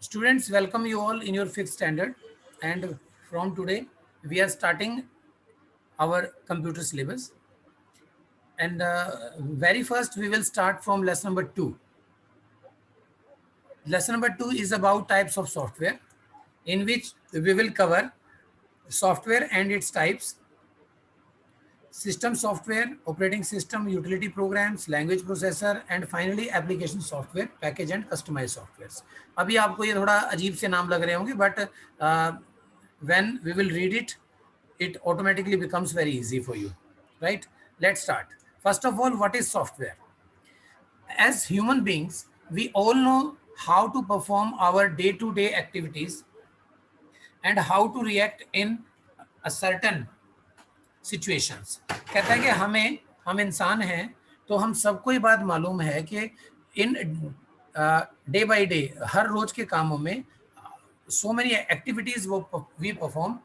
Students, welcome you all in your fifth standard, and from today we are starting our computer syllabus. And very first we will start from lesson number 2. Lesson number 2 is about types of software, in which we will cover software and its types, system software, operating system, utility programs, language processor, and finally application software, package and customized softwares. अभी आपको ये थोड़ा अजीब से नाम लग रहे होंगे, but when we will read it, it automatically becomes very easy for you, right? Let's start. First of all, what is software? As human beings, we all know how to perform our day-to-day activities and how to react in a certain situations. कहता है कि हम इंसान हैं, तो हम सबको ये बात मालूम है कि इन डे बाय डे हर रोज के कामों में so many activities we perform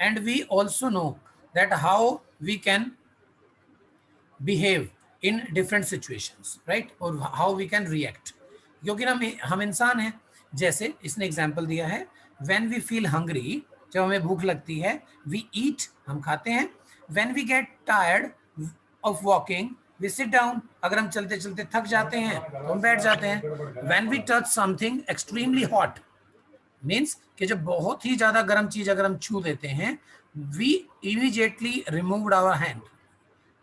and we also know that how we can behave in different situations, right? और how we can react. क्योंकि हम इंसान हैं. जैसे इसने एग्जाम्पल दिया है, when we feel hungry, जब हमें भूख लगती है, we eat, हम खाते हैं. when we get tired of walking, we sit down. अगर हम चलते चलते थक जाते हैं तो हम बैठ जाते हैं. when we touch something extremely hot, means कि जब बहुत ही ज्यादा गर्म चीज अगर हम छू लेते हैं, we immediately removed our hand,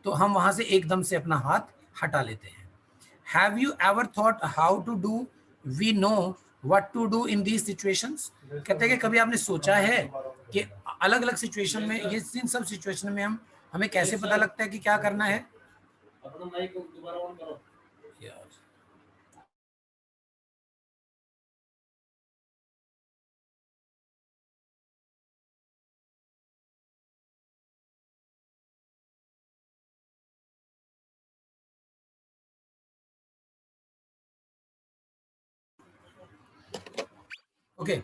तो हम वहां से एकदम से अपना हाथ हटा लेते हैं. Have you ever thought how to do we know what to do in these situations? कहते हैं कि कभी आपने सोचा है कि अलग अलग सिचुएशन में, ये इन सब सिचुएशन में हमें कैसे पता लगता है कि क्या करना है? अपना माइक दोबारा ऑन करो यार. ओके,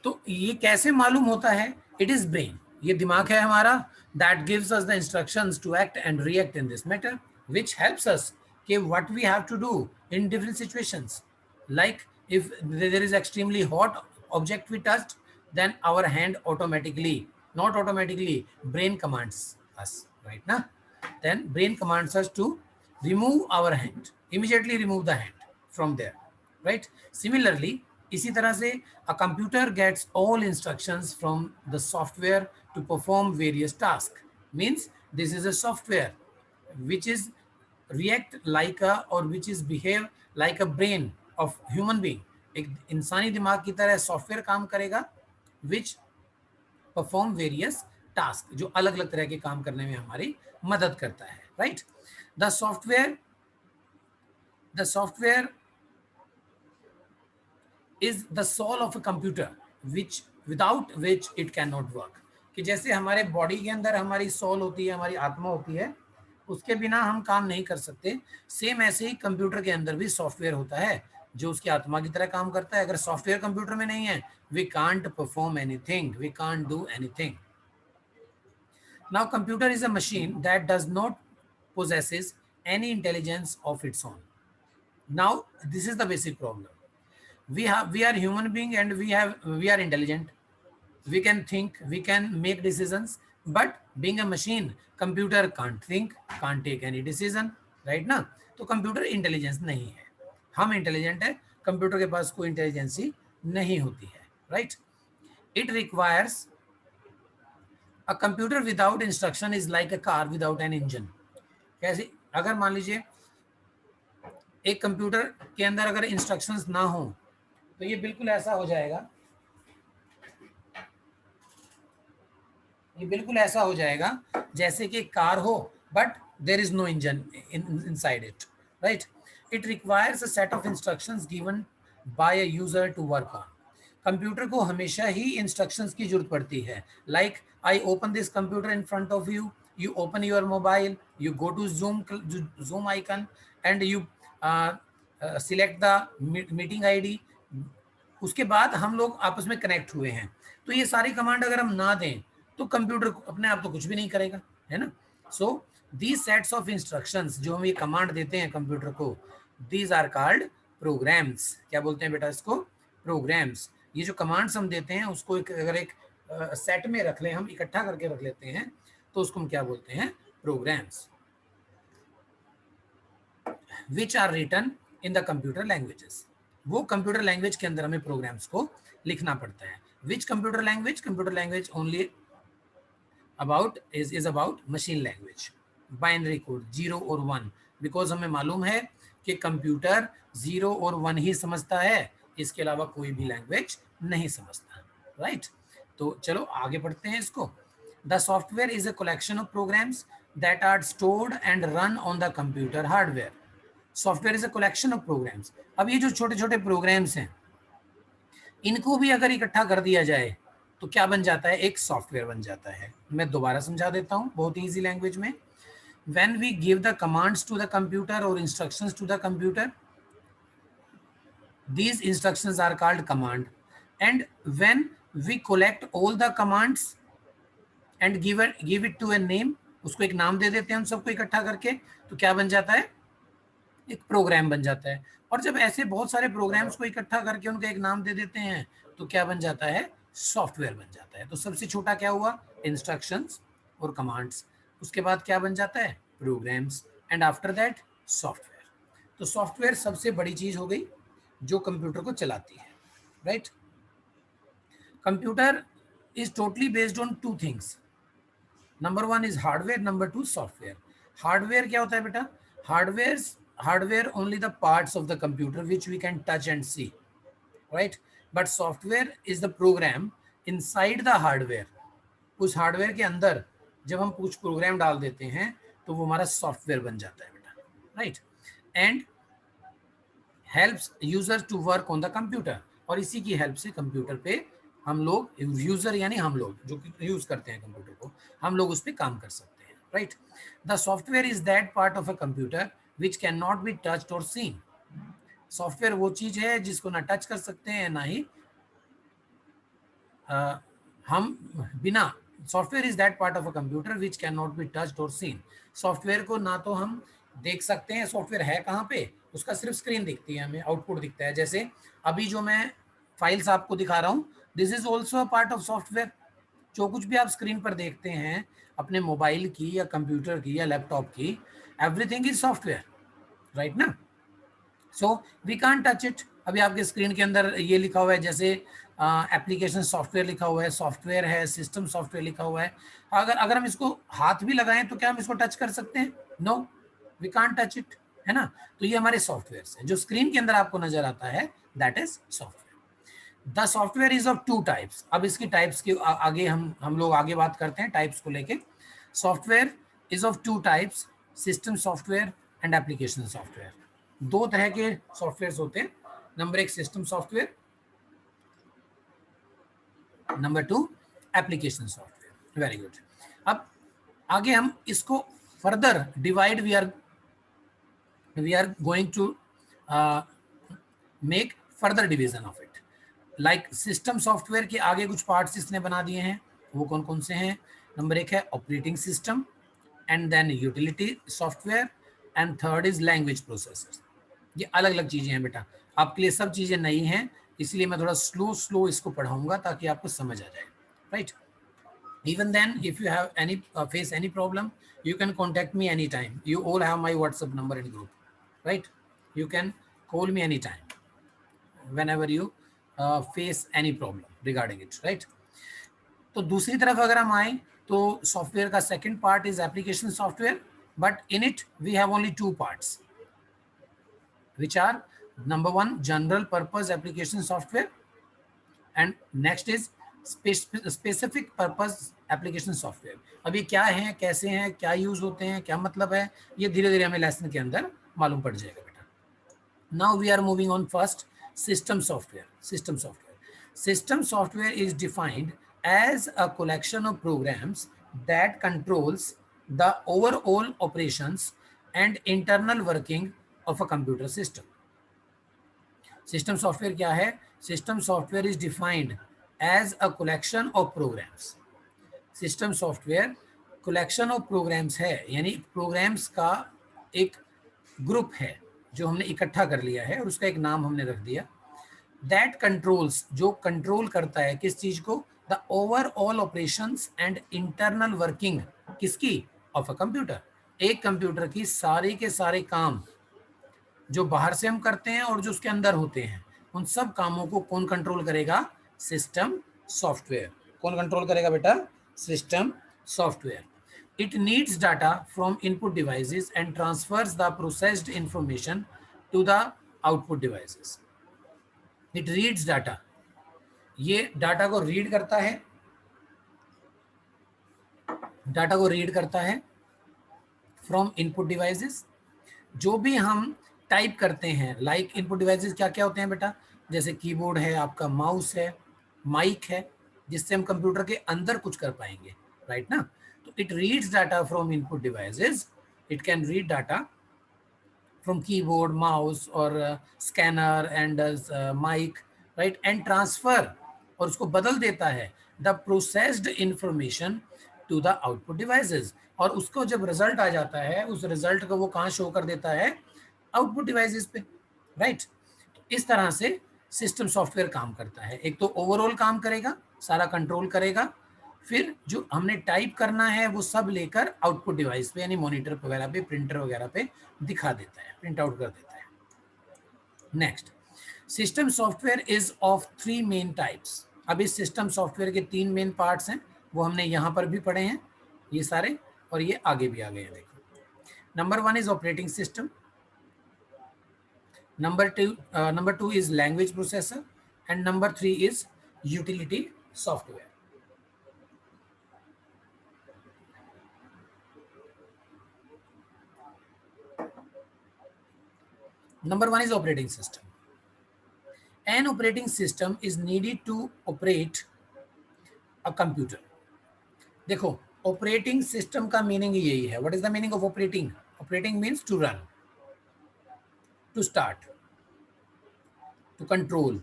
तो ये कैसे मालूम होता है? इट इज ब्रेन, ये दिमाग है हमारा, that gives us the instructions to act and react in this matter, which helps us कि what we have to do in different situations. Like if there is extremely hot object we touched, then our hand automatically, not automatically, brain commands us, right now. Then brain commands us to remove our hand, immediately remove the hand from there, right? Similarly, इसी तरह से a computer gets all instructions from the software to perform various tasks. Means this is a software which is react like a or which is behave like a brain of human being. एक इंसानी दिमाग की तरह software काम करेगा which perform various tasks, जो अलग अलग तरह के काम करने में हमारी मदद करता है, right? The software is the soul of a computer, which without which it cannot work. कि जैसे हमारे बॉडी के अंदर हमारी सोल होती है, हमारी आत्मा होती है, उसके बिना हम काम नहीं कर सकते. सेम ऐसे ही कंप्यूटर के अंदर भी सॉफ्टवेयर होता है जो उसकी आत्मा की तरह काम करता है. अगर सॉफ्टवेयर कंप्यूटर में नहीं है, we can't perform anything, we can't do anything. Now computer is a machine that does not possesses any intelligence of its own. Now this is the basic problem. We are human being and we are intelligent, we can think, we can make decisions, but being a machine, computer can't think, can't take any decision, right ना? तो computer intelligence नहीं है, हम intelligent है, computer के पास कोई intelligence नहीं होती है, right? It requires a computer without instruction is like a car without an engine. कैसे? अगर मान लीजिए एक कंप्यूटर के अंदर अगर इंस्ट्रक्शंस ना हो, तो ये बिल्कुल ऐसा हो जाएगा, ये बिल्कुल ऐसा हो जाएगा जैसे कि कार हो but there is no engine inside it, right? It requires a set of instructions given by a user to work on. Computer को हमेशा ही इंस्ट्रक्शंस की जरूरत पड़ती है. Like I open this computer in front of you, you open your mobile, you go to zoom icon and you select the meeting id. उसके बाद हम लोग आपस में कनेक्ट हुए हैं. तो ये सारी कमांड अगर हम ना दें तो कंप्यूटर अपने आप तो कुछ भी नहीं करेगा, है ना? So these sets of instructions, जो हम ये कमांड देते हैं कंप्यूटर को, दीज आर कॉल्ड प्रोग्राम्स. क्या बोलते हैं बेटा इसको? प्रोग्राम्स। ये जो कमांड्स हम देते हैं उसको अगर एक सेट में रख लें, हम इकट्ठा करके रख लेते हैं, तो उसको हम क्या बोलते हैं? Programs, which are written in the computer languages. वो कंप्यूटर लैंग्वेज के अंदर हमें प्रोग्राम्स को लिखना पड़ता है। Which computer language? Computer language only about is about machine language, binary code 0 और 1, बिकॉज हमें मालूम है कि कंप्यूटर 0 और 1 ही समझता है, इसके अलावा कोई भी लैंग्वेज नहीं समझता, राइट? तो चलो आगे पढ़ते हैं इसको। The software is a collection of programs that are stored and run on the computer hardware. Software is a collection of programs. अब ये जो छोटे छोटे प्रोग्राम्स हैं, इनको भी अगर इकट्ठा कर दिया जाए तो क्या बन जाता है? एक सॉफ्टवेयर बन जाता है। मैं दोबारा समझा देता हूं बहुत इजी लैंग्वेज में। when we give the commands to the computer or instructions to the computer, these instructions are called command, and when we collect all the commands and give it to a name, उसको एक नाम दे देते हैं हम सबको इकट्ठा करके, तो क्या बन जाता है? एक प्रोग्राम बन जाता है। और जब ऐसे बहुत सारे प्रोग्राम्स को इकट्ठा करके उनका एक नाम दे देते हैं तो क्या बन जाता है? सॉफ्टवेयर बन जाता है। तो सबसे छोटा क्या हुआ? इंस्ट्रक्शंस और कमांड्स। उसके बाद क्या बन जाता है? Programs, and after that software. तो सॉफ्टवेयर सबसे बड़ी चीज हो गई जो कंप्यूटर को चलाती है, right? Computer is totally based on two things. Number one is hardware, number two software. Hardware क्या होता है बेटा? Hardware only the parts of the computer which we can touch and see, right? But software is the program inside the hardware. उस hardware के अंदर जब हम कुछ प्रोग्राम डाल देते हैं तो वो हमारा सॉफ्टवेयर बन जाता है बेटा, right? And helps user to work on the computer. और इसी की हेल्प से कंप्यूटर पे हम लोग, यूजर यानी हम लोग जो यूज करते हैं कंप्यूटर को, हम लोग उस पर काम कर सकते हैं, right? The software is that part of a computer which can not be touched और सीन। सॉफ्टवेयर वो चीज है जिसको ना टच कर सकते हैं ना ही हम बिना, software is that part of a computer which can not be touched और सीन। सॉफ्टवेयर को ना तो हम देख सकते हैं, सॉफ्टवेयर है कहाँ पे, उसका सिर्फ स्क्रीन दिखती है, हमें आउटपुट दिखता है। जैसे अभी जो मैं फाइल्स आपको दिखा रहा हूँ, this is also a part of software. जो कुछ भी आप स्क्रीन पर देखते हैं अपने मोबाइल की या कंप्यूटर की या लैपटॉप की, एवरीथिंग इज सॉफ्टवेयर, राइट ना? So we can't touch it. अभी आपके स्क्रीन के अंदर ये लिखा हुआ है, जैसे एप्लीकेशन सॉफ्टवेयर लिखा हुआ है, सॉफ्टवेयर है, सिस्टम सॉफ्टवेयर लिखा हुआ है। अगर हम इसको हाथ भी लगाएं तो क्या हम इसको टच कर सकते हैं? No, we can't touch it, है ना? तो ये हमारे सॉफ्टवेयर है जो स्क्रीन के अंदर आपको नजर आता है, that is software. The software is of two types. अब इसकी टाइप्स के आगे हम लोग आगे बात करते हैं टाइप्स को लेके। Software is of two types, system software and application software. दो तरह के सॉफ्टवेयर होते हैं। नंबर एक system software, number two application software. Very good. अब आगे हम इसको further divide, we are going to make further division of it. Like system software के आगे कुछ पार्ट्स इसने बना दिए हैं, वो कौन कौन से हैं? नंबर एक है operating system, and then utility software, and third is language processor. ये अलग अलग चीजें हैं बेटा, आपके लिए सब चीजें नई हैं, इसलिए मैं थोड़ा स्लो इसको पढ़ाऊंगा ताकि आपको समझ आ जाए, right? Even then, if you have any face any problem, you can contact me anytime. You all have my WhatsApp number in group, right? You can call me anytime whenever you face any problem regarding it, right? तो दूसरी तरफ अगर हम आए तो software का second part is application software, but in it we have only two parts which are number one general purpose application software and next is specific purpose application software। अब ये क्या है, कैसे हैं, क्या यूज होते हैं, क्या मतलब है, ये धीरे धीरे हमें लेसन के अंदर मालूम पड़ जाएगा बेटा। Now we are moving on first system software. System software is defined as a collection of programs that controls the overall operations and internal working of a computer system। System software क्या है? System software is defined as a collection of programs. System software collection of programs है, यानी programmes का एक group है जो हमने इकट्ठा कर लिया है और उसका एक नाम हमने रख दिया। दैट कंट्रोल्स, जो कंट्रोल करता है किस चीज को, the overall operations and internal working किसकी, ऑफ अ कंप्यूटर, एक कंप्यूटर की सारे के सारे काम जो बाहर से हम करते हैं और जो उसके अंदर होते हैं, उन सब कामों को कौन कंट्रोल करेगा, सिस्टम सॉफ्टवेयर। कौन कंट्रोल करेगा बेटा, system software. It needs data from input devices and transfers the processed information to the output devices. It reads data, ये डाटा को रीड करता है, डाटा को रीड करता है फ्रॉम इनपुट डिवाइसेस, जो भी हम टाइप करते हैं, लाइक इनपुट डिवाइसेस क्या क्या होते हैं बेटा, जैसे कीबोर्ड है आपका, माउस है, माइक है, जिससे हम कंप्यूटर के अंदर कुछ कर पाएंगे, राइट ना। तो it reads data from input devices, it can read data from keyboard, mouse or scanner and mic, right, and transfer, और उसको बदल देता है the processed information to the output devices, और उसको जब रिजल्ट आ जाता है उस रिजल्ट को वो कहाँ शो कर देता है, आउटपुट डिवाइसेस पे, राइट। तो इस तरह से सिस्टम सॉफ्टवेयर काम करता है, एक तो ओवरऑल काम करेगा, सारा कंट्रोल करेगा, फिर जो हमने टाइप करना है वो सब लेकर आउटपुट डिवाइस पे यानी मॉनिटर वगैरह पे, प्रिंटर वगैरह पे दिखा देता है, प्रिंट आउट कर देता है। Next, system software is of 3 main types. अब इस सिस्टम सॉफ्टवेयर के 3 मेन पार्ट्स हैं, वो हमने यहाँ पर भी पढ़े हैं ये सारे, और ये आगे भी आ गए हैं, देखो। Number 1 is operating system, number 2 is language processor, and number 3 is utility software. Number 1 is operating system. An operating system is needed to operate a computer. देखो, operating system का meaning यही है. What is the meaning of operating? Operating means to run, to start, to control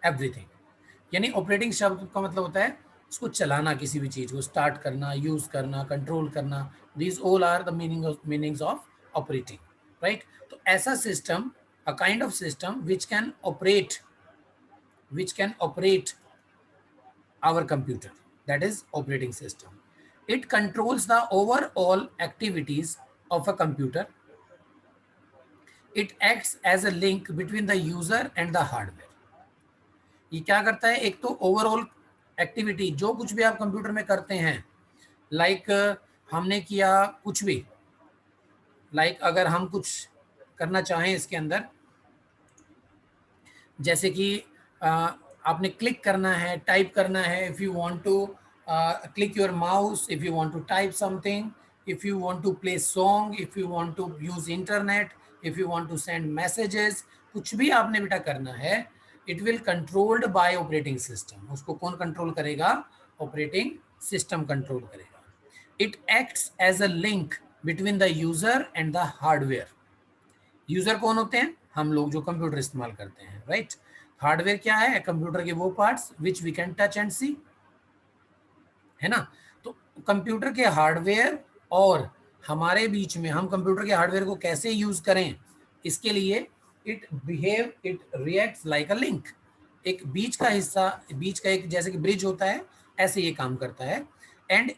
everything. यानी operating शब्द का मतलब होता है उसको चलाना, किसी भी चीज को स्टार्ट करना, यूज करना, कंट्रोल करना, these all are the meanings of operating, right. तो ऐसा system, a kind of system which can operate our computer, that is operating system. It controls the overall activities of a computer. It acts as a link between the user and the hardware. ये क्या करता है, एक तो overall activity, जो कुछ भी आप कंप्यूटर में करते हैं, लाइक हमने किया कुछ भी, लाइक अगर हम कुछ करना चाहें इसके अंदर, जैसे कि आपने क्लिक करना है, टाइप करना है, if you want to click your mouse, if you want to type something, if you want to play song, if you want to use internet, if you want to send messages, कुछ भी आपने बेटा करना है, it will controlled by operating system. उसको कौन control करेगा, operating system control करेगा। It acts as a link between the user and the hardware. User कौन होते हैं, हम लोग जो कंप्यूटर इस्तेमाल करते हैं, राइट। हार्डवेयर क्या है, कंप्यूटर के वो parts which we can touch and see, है ना। तो कंप्यूटर के हार्डवेयर और हमारे बीच में, हम कंप्यूटर के हार्डवेयर को कैसे यूज करें, इसके लिए it reacts like a link. एक बीच का हिस्सा, बीच का एक जैसे कि ब्रिज होता है, ऐसे ये काम करता है। And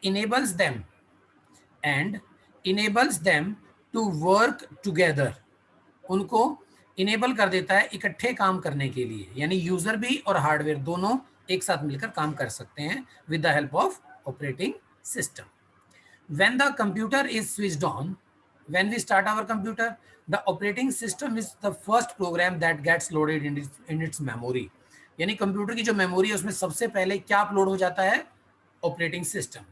enables them to work together, उनको इनेबल कर देता है इकट्ठे काम करने के लिए, यानी यूजर भी और हार्डवेयर दोनों एक साथ मिलकर काम कर सकते हैं with the help of operating system. When the computer is switched on, when we start our computer, the operating system is the first program that gets loaded in its memory. यानी computer की जो memory है उसमें सबसे पहले क्या upload हो जाता है, operating system.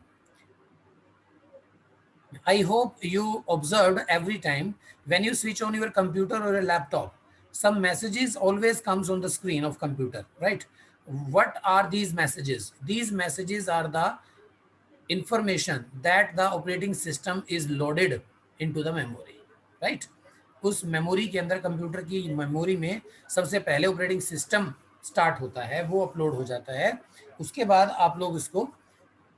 I hope you observed every time when you switch on your computer or a laptop, some messages always comes on the screen of computer, right? What are these messages? These messages are the information that the operating system is loaded into the memory, right? उस memory के अंदर, computer की memory में सबसे पहले operating system start होता है, वो अपलोड हो जाता है, उसके बाद आप लोग इसको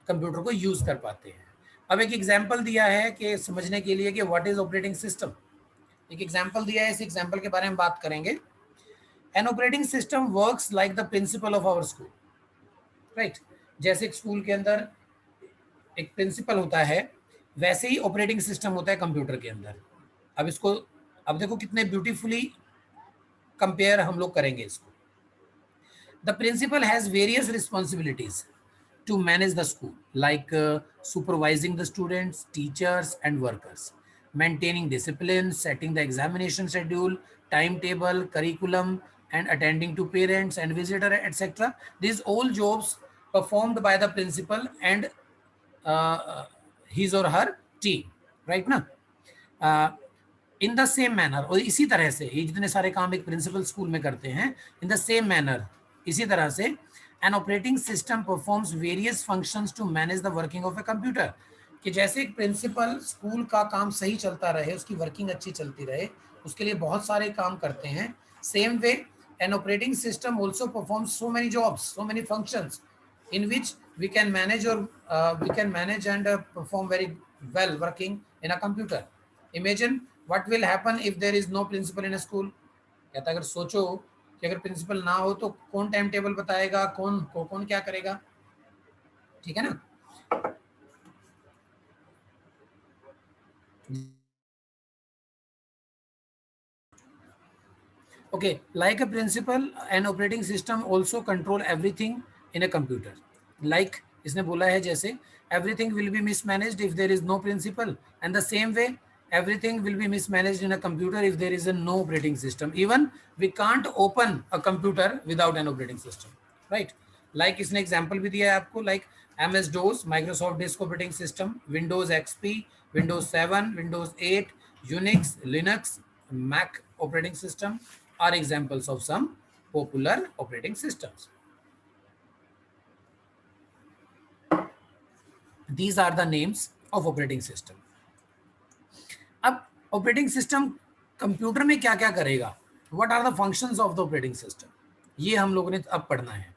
कंप्यूटर को यूज कर पाते हैं। अब एक एग्जांपल दिया है कि समझने के लिए कि व्हाट इज ऑपरेटिंग सिस्टम, एक एग्जांपल दिया है, इस एग्जांपल के बारे में बात करेंगे। An operating system works like the principal of our school, right. जैसे एक स्कूल के अंदर एक प्रिंसिपल होता है, वैसे ही ऑपरेटिंग सिस्टम होता है कंप्यूटर के अंदर। अब इसको, अब देखो कितने ब्यूटीफुली कंपेयर हम लोग करेंगे इसको। The principal has various responsibilities to manage the school, like supervising the students, teachers, and workers, maintaining discipline, setting the examination schedule, timetable, curriculum, and attending to parents and visitor, etc. These all jobs performed by the principal and uh, his or her team, right ना? In the same manner, और इसी तरह से ये जितने सारे काम एक प्रिंसिपल स्कूल में करते हैं, इन द सेम मैनर, इसी तरह से an operating system performs various functions to manage the working of a computer. कि जैसे एक प्रिंसिपल स्कूल का काम सही चलता रहे, उसकी वर्किंग अच्छी चलती रहे, उसके लिए बहुत सारे काम करते हैं। Same way N operating system also performs so many jobs, so many functions in which we can manage or we can manage and perform very well working in a computer. Imagine what will happen if there is no principal in a school. कहता अगर सोचो कि अगर principal ना हो तो कौन time table बताएगा, कौन क्या करेगा, ठीक है ना। Okay, like a principal, an operating system also control everything in a computer. Like इसने बोला है जैसे everything will be mismanaged if there is no principal, and the same way everything will be mismanaged in a computer if there is a no operating system. Even we can't open a computer without an operating system, right? Like इसने example भी दिया है आपको, like MS DOS, Microsoft Disk Operating System, Windows XP, Windows 7, Windows 8, Unix, Linux, Mac operating system are examples of some popular operating systems. These are the names of operating system. अब operating system computer में क्या क्या करेगा, what are the functions of the operating system, ये हम लोगों ने अब पढ़ना है।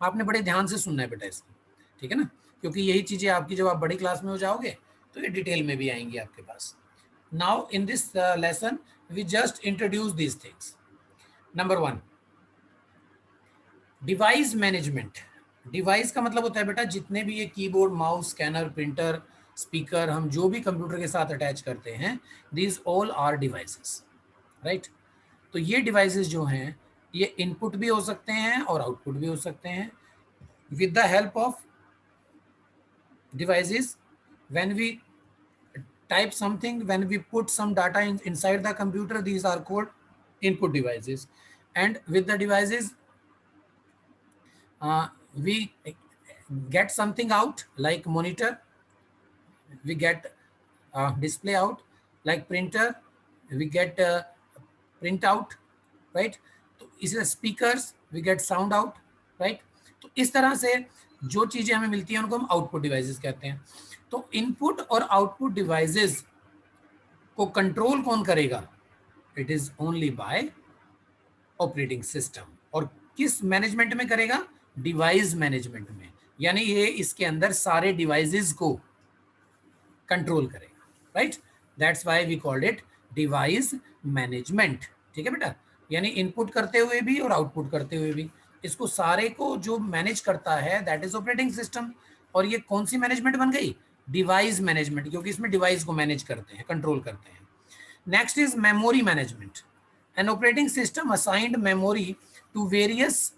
आपने बड़े ध्यान से सुनना है बेटा इसको, ठीक है ना, क्योंकि यही चीजें आपकी जब आप बड़ी क्लास में हो जाओगे तो ये डिटेल में भी आएंगी आपके पास। Now in this lesson we just introduce these things. Number 1, device management. Device का मतलब होता है बेटा जितने भी ये keyboard, mouse, scanner, printer, speaker, हम जो भी कंप्यूटर के साथ अटैच करते हैं, these all are devices, right. तो ये डिवाइसेस जो हैं ये इनपुट भी हो सकते हैं और आउटपुट भी हो सकते हैं। With the help of devices, when we type something, when we put some data inside the computer, these are called input devices. And with the devices we get something out like monitor, we get display out like printer, we get print out, right? तो इसे speakers we get sound out, right? तो इस तरह से जो चीजें हमें मिलती हैं उनको हम आउटपुट डिवाइसेस कहते हैं। तो इनपुट और आउटपुट डिवाइसेस को कंट्रोल कौन करेगा, it is only by operating system. और किस मैनेजमेंट में करेगा, डिवाइस मैनेजमेंट में, यानी ये इसके अंदर सारे डिवाइसेस को कंट्रोल करेगा, राइट। That's why we called it device management, ठीक है बेटा। यानी इनपुट करते हुए भी और आउटपुट करते हुए भी, इसको सारे को जो मैनेज करता है दैट इज ऑपरेटिंग सिस्टम। और ये कौन सी मैनेजमेंट बन गई, डिवाइस मैनेजमेंट, क्योंकि इसमें डिवाइस को मैनेज करते हैं, कंट्रोल करते हैं। Next is memory management. An operating system assigned memory to various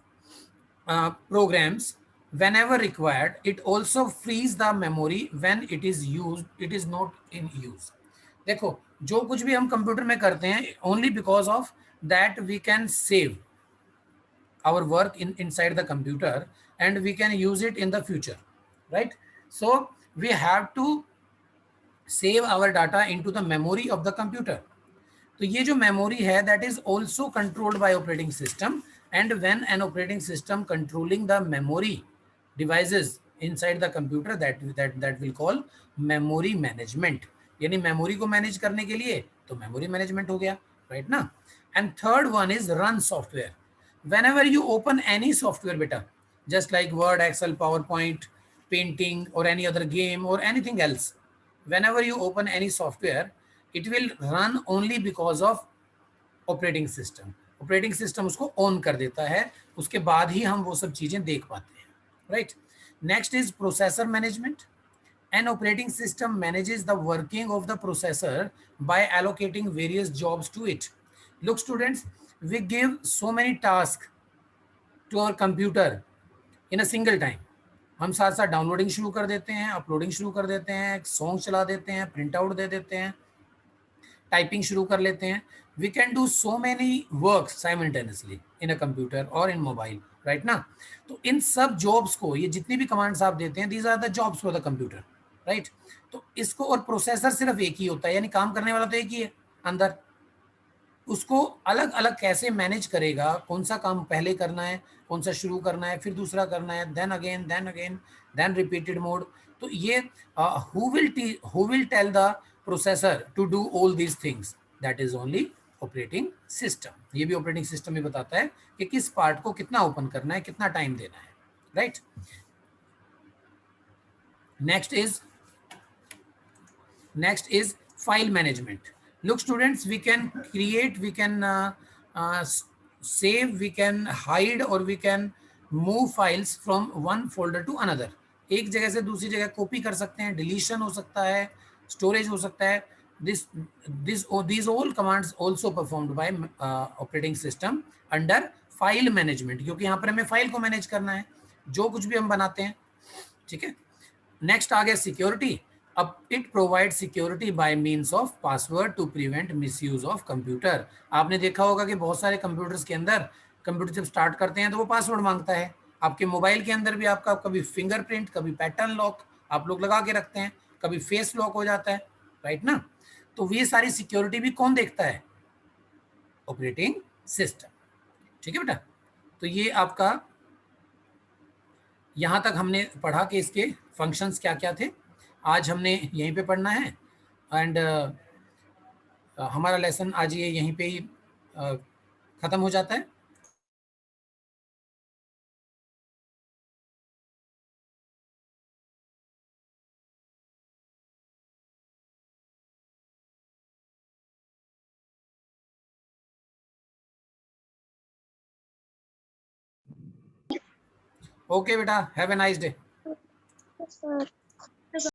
programs whenever required. It also frees the memory when it is used, it is not in use. देखो जो कुछ भी हम कंप्यूटर में करते हैं, only because of that we can save our work inside the computer and we can use it in the future, right? So we have to save our data into the memory of the computer. तो ये जो memory है that is also controlled by operating system, and when an operating system controlling the memory devices inside the computer, that will call memory management. यानी memory को manage करने के लिए तो मेमोरी मैनेजमेंट हो गया, राइट ना। And third one is run software. Whenever you open any software बेटा, just like Word, Excel, power point, painting और एनी अदर गेम और anything else, whenever you open any software, it will run only because of operating system. Operating system उसको on कर देता है, उसके बाद ही हम वो सब चीजें देख पाते हैं, right. Next is processor management. An operating system manages the working of the processor by allocating various jobs to it. Look, students, we give so many tasks to our computer in a single time. हम साथ साथ downloading शुरू कर देते हैं, uploading शुरू कर देते हैं, सॉन्ग चला देते हैं, प्रिंट आउट दे देते हैं, टाइपिंग शुरू कर लेते हैं. We can do so many work simultaneously in a computer और इन मोबाइल, राइट ना. तो इन सब जॉब्स को, ये जितनी भी कमांड्स आप देते हैं, these are the jobs for the computer, right. तो इसको, और प्रोसेसर सिर्फ एक ही होता है, यानी काम करने वाला तो एक ही है अंदर. उसको अलग अलग कैसे मैनेज करेगा, कौन सा काम पहले करना है, कौन सा शुरू करना है, फिर दूसरा करना है, देन रिपीटेड मोड. तो ये who will tell the processor to do all these things, that is only operating system. ये भी ऑपरेटिंग सिस्टम ही बताता है कि किस पार्ट को कितना ओपन करना है, कितना टाइम देना है, right. Next is file management. Look, students, we can create, we can save, we can hide, or we can move files from one folder to another. एक जगह से दूसरी जगह कॉपी कर सकते हैं, डिलीशन हो सकता है, स्टोरेज हो सकता है. These all commands also performed by operating system under file management, क्योंकि यहाँ पर हमें फाइल को मैनेज करना है जो कुछ भी हम बनाते हैं, ठीक है. नेक्स्ट आ गया सिक्योरिटी. अब it provide security by means of password to prevent misuse of computer. आपने देखा होगा कि बहुत सारे कंप्यूटर्स के अंदर, कंप्यूटर जब स्टार्ट करते हैं तो वो पासवर्ड मांगता है. आपके मोबाइल के अंदर भी आपका कभी फिंगरप्रिंट, कभी पैटर्न लॉक आप लोग लगा के रखते हैं, कभी फेस लॉक हो जाता है, राइट ना. तो ये सारी सिक्योरिटी भी कौन देखता है? ऑपरेटिंग सिस्टम, ठीक है बेटा. तो ये आपका, यहाँ तक हमने पढ़ा कि इसके फंक्शंस क्या क्या थे. आज हमने यहीं पे पढ़ना है, एंड हमारा लेसन आज ये यहीं पे ही ख़त्म हो जाता है. ओके बेटा, हैव ए नाइस डे.